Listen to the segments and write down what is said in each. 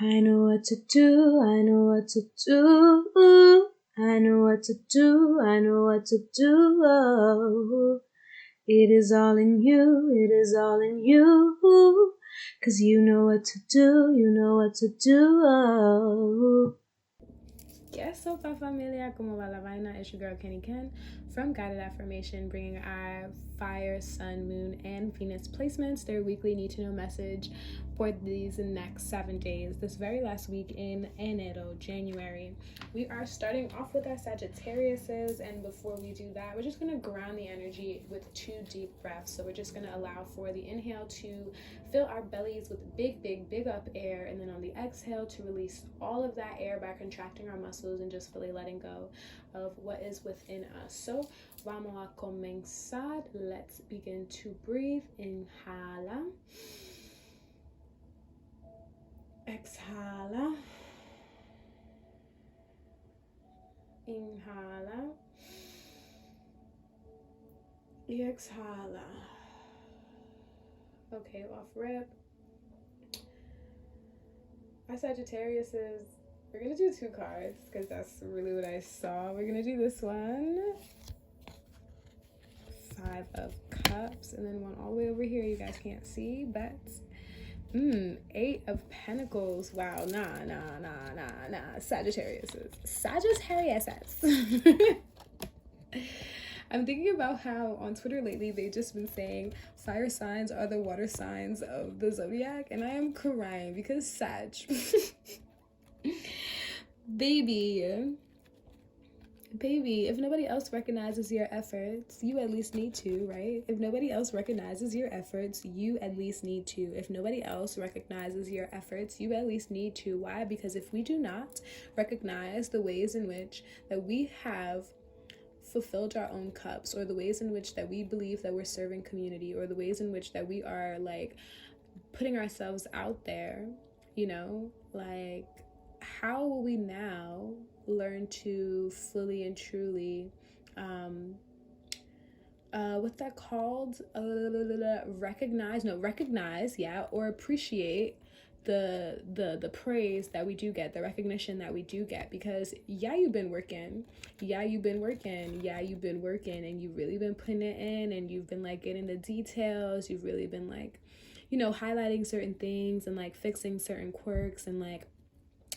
I know what to do, I know what to do. I know what to do, I know what to do. Oh, it is all in you, it is all in you. 'Cause you know what to do, you know what to do. Oh. Yes, so familia, como va la vaina? It's your girl Kenny Ken from Guided Affirmation, bringing our fire, sun, moon, and Venus placements, their weekly need to know message for these next 7 days. This very last week in enero, January, we are starting off with our Sagittariuses, and before we do that, we're just going to ground the energy with 2 deep breaths. So we're just going to allow for the inhale to fill our bellies with big up air, and then on the exhale to release all of that air by contracting our muscles and just fully letting go of what is within us. So vamos a comenzar. Let's begin to breathe. Inhala, exhala, inhala y exhala. Okay, off rip. Our Sagittarius is, we're gonna do 2 cards because that's really what I saw. We're gonna do this one, 5 of Cups, and then one all the way over here you guys can't see, but 8 of Pentacles. Wow, nah. Sagittarius. I'm thinking about how on Twitter lately they've just been saying fire signs are the water signs of the zodiac, and I am crying because Sag. Baby, if nobody else recognizes your efforts, you at least need to, right? If nobody else recognizes your efforts, you at least need to. If nobody else recognizes your efforts, you at least need to. Why? Because if we do not recognize the ways in which that we have fulfilled our own cups, or the ways in which that we believe that we're serving community, or the ways in which that we are like putting ourselves out there, you know, like how will we now learn to fully and truly what's that called, recognize, yeah, or appreciate the praise that we do get, the recognition that we do get? Because you've been working, and you've really been putting it in, and you've been like getting the details, you've really been like, you know, highlighting certain things and like fixing certain quirks, and like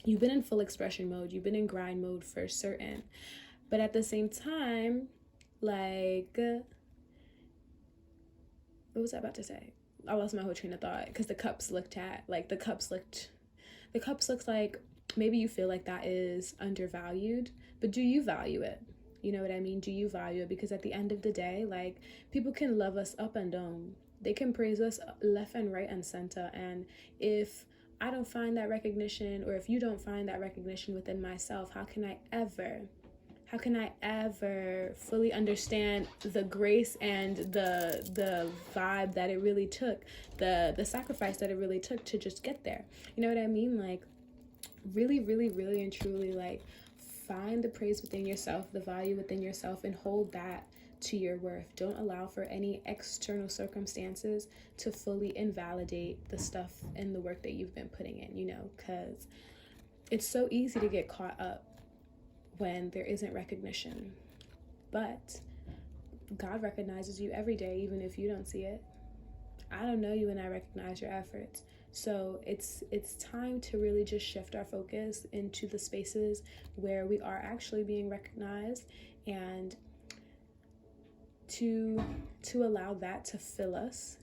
you've been in full expression mode, you've been in grind mode for certain. But at the same time, like, what was I about to say? I lost my whole train of thought because the cups looks like maybe you feel like that is undervalued, but do you value it? You know what I mean? Do you value it? Because at the end of the day, like, people can love us up and down. They can praise us left and right and center. And if I don't find that recognition, or if you don't find that recognition within myself, how can I ever fully understand the grace and the vibe that it really took, the sacrifice that it really took to just get there? You know what I mean? Like, really and truly, like, find the praise within yourself, the value within yourself, and hold that to your worth. Don't allow for any external circumstances to fully invalidate the stuff and the work that you've been putting in, you know, because it's so easy to get caught up when there isn't recognition. But God recognizes you every day, even if you don't see it. I don't know you, and I recognize your efforts. So it's time to really just shift our focus into the spaces where we are actually being recognized, and to allow that to fill us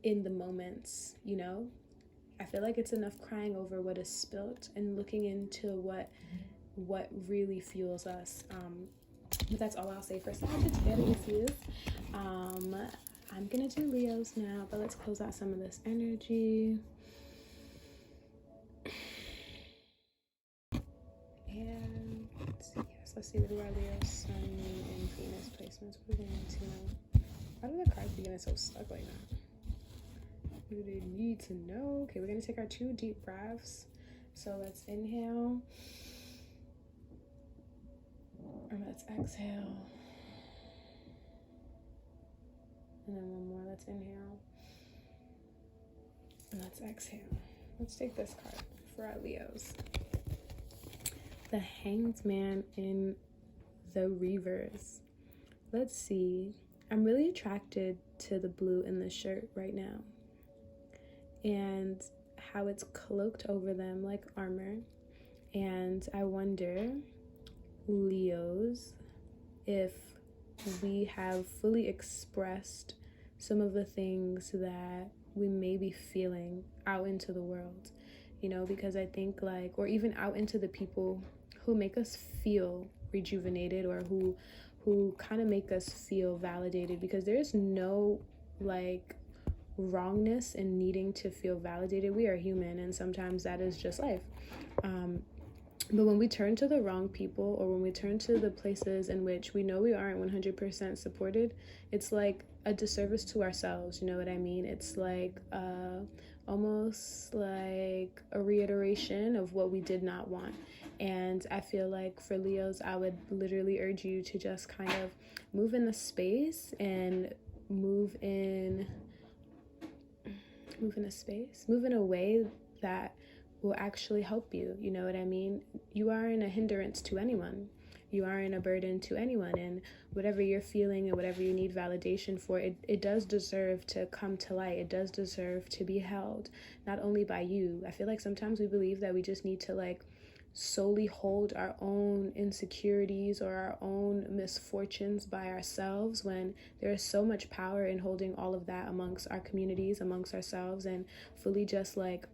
in the moments, you know? I feel like it's enough crying over what is spilt and looking into what really fuels us. But that's all I'll say for Sagittarius. I'm gonna do Leos now, but let's close out some of this energy. And let's see what our Leo, Sun, Moon, and Venus placements. What do they need to know? Why do the cards be getting so stuck like that? What do they need to know? Okay, we're gonna take our 2 deep breaths. So let's inhale. And let's exhale. And then one more. Let's inhale. And let's exhale. Let's take this card for our Leos. The Hanged Man in the reverse. Let's see. I'm really attracted to the blue in the shirt right now, and how it's cloaked over them like armor. And I wonder, Leos, if we have fully expressed some of the things that we may be feeling out into the world, you know, because I think like, or even out into the people who make us feel rejuvenated, or who kind of make us feel validated, because there's no like wrongness in needing to feel validated. We are human, and sometimes that is just life. But when we turn to the wrong people, or when we turn to the places in which we know we aren't 100% supported, it's like a disservice to ourselves. You know what I mean? It's like almost like a reiteration of what we did not want. And I feel like for Leos, I would literally urge you to just kind of move in the space and move in a way that will actually help you. You know what I mean? You aren't a hindrance to anyone. You aren't a burden to anyone. And whatever you're feeling and whatever you need validation for, it does deserve to come to light. It does deserve to be held, not only by you. I feel like sometimes we believe that we just need to like solely hold our own insecurities or our own misfortunes by ourselves, when there is so much power in holding all of that amongst our communities, amongst ourselves, and fully just like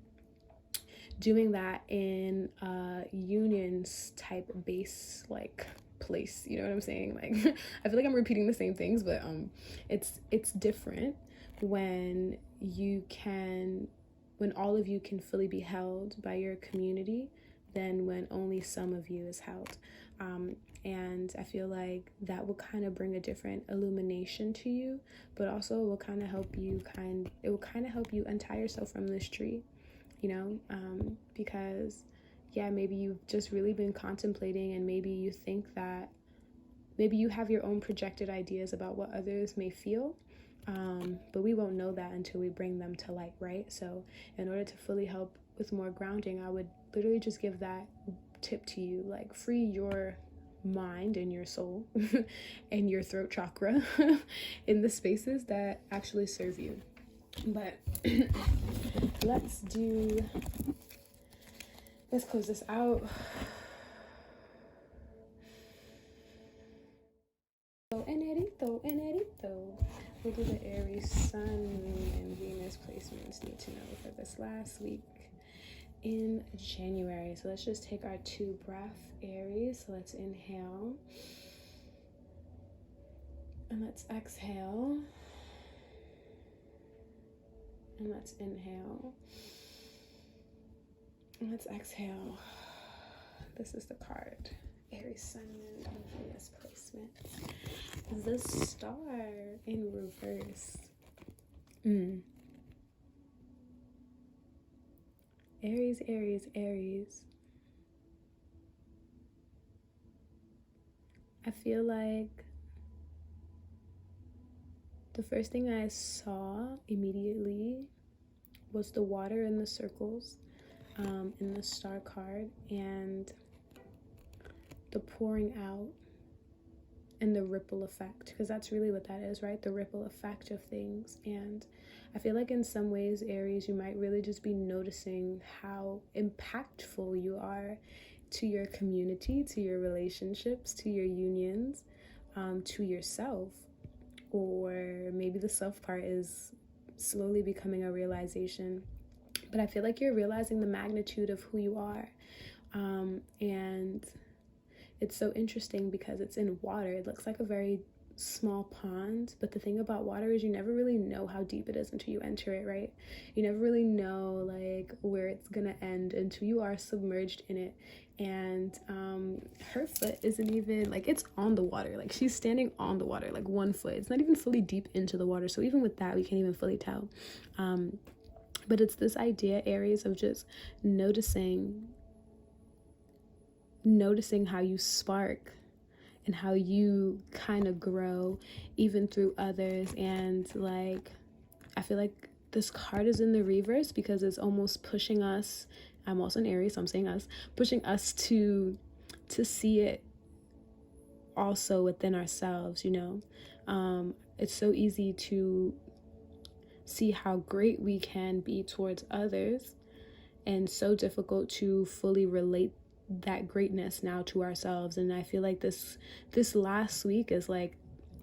doing that in a unions type base like place. You know what I'm saying? Like I feel like I'm repeating the same things, but it's different when all of you can fully be held by your community than when only some of you is held. And I feel like that will kind of bring a different illumination to you, but also will kind of help you untie yourself from this tree, you know, because yeah, maybe you've just really been contemplating, and maybe you think that maybe you have your own projected ideas about what others may feel, but we won't know that until we bring them to light, right? So in order to fully help with more grounding, I would literally just give that tip to you, like free your mind and your soul and your throat chakra in the spaces that actually serve you. But let's close this out. Enerito. We'll do the Aries Sun, Moon, and Venus placements need to know for this last week in January. So let's just take our 2 breath, Aries. So let's inhale and let's exhale, and let's inhale and let's exhale. This is the card, Aries Sun, Moon, and Venus placement. The Star in reverse. Aries, Aries, Aries. I feel like the first thing I saw immediately was the water in the circles in the Star card, and the pouring out and the ripple effect, because that's really what that is, right? The ripple effect of things. And I feel like in some ways, Aries, you might really just be noticing how impactful you are to your community, to your relationships, to your unions, to yourself. Or maybe the self part is slowly becoming a realization. But I feel like you're realizing the magnitude of who you are. And it's so interesting because it's in water. It looks like a very small pond, but the thing about water is you never really know how deep it is until you enter it, right? You never really know like where it's gonna end until you are submerged in it. And her foot isn't even like, it's on the water, like she's standing on the water, like 1 foot. It's not even fully deep into the water, so even with that we can't even fully tell. But it's this idea, Aries, of just noticing how you spark and how you kind of grow even through others. And like I feel like this card is in the reverse because it's almost pushing us I'm also an Aries, so I'm saying us, pushing us to see it also within ourselves, you know. It's so easy to see how great we can be towards others, and so difficult to fully relate that greatness now to ourselves. And I feel like this last week is like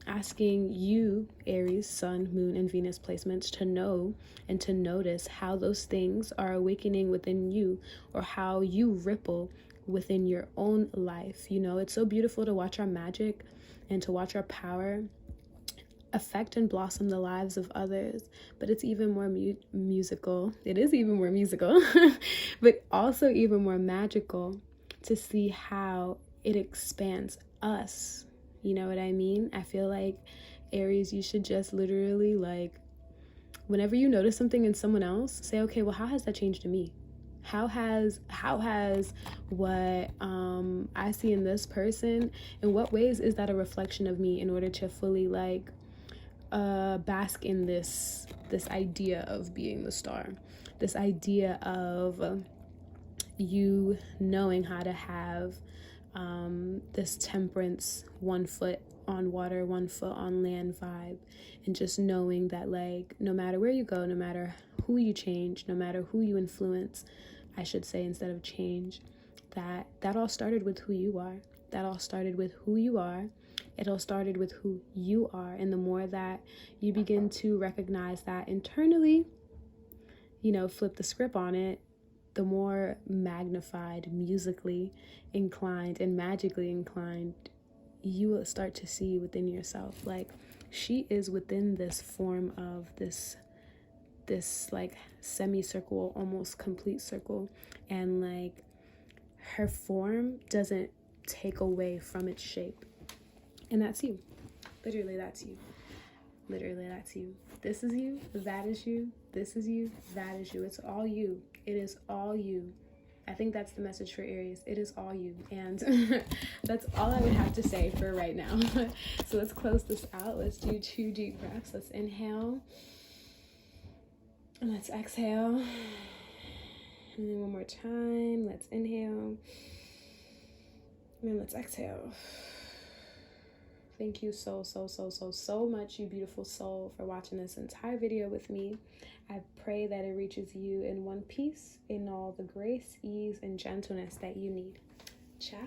asking you, Aries, Sun, Moon, and Venus placements, to know and to notice how those things are awakening within you, or how you ripple within your own life. You know, it's so beautiful to watch our magic and to watch our power affect and blossom the lives of others, but it's even more musical. It is even more musical, but also even more magical to see how it expands us. You know what I mean? I feel like, Aries, you should just literally, like, whenever you notice something in someone else, say, okay, well, how has that changed in me? How has what I see in this person, in what ways is that a reflection of me, in order to fully, like, bask in this idea of being the star, this idea of you knowing how to have this temperance, 1 foot on water, 1 foot on land vibe, and just knowing that, like, no matter where you go, no matter who you change, no matter who you influence, I should say, instead of change, that all started with who you are. That all started with who you are. It all started with who you are. And the more that you begin to recognize that internally, you know, flip the script on it, the more magnified, musically inclined, and magically inclined you will start to see within yourself. Like, she is within this form of this like semicircle, almost complete circle, and like her form doesn't take away from its shape. And that's you. Literally, that's you. Literally, that's you. This is you. That is you. This is you. That is you. It's all you. It is all you. I think that's the message for Aries. It is all you. And that's all I would have to say for right now. So let's close this out. Let's do 2 deep breaths. Let's inhale. And let's exhale. And then one more time. Let's inhale. And then let's exhale. Thank you so much, you beautiful soul, for watching this entire video with me. I pray that it reaches you in one piece, in all the grace, ease, and gentleness that you need. Ciao.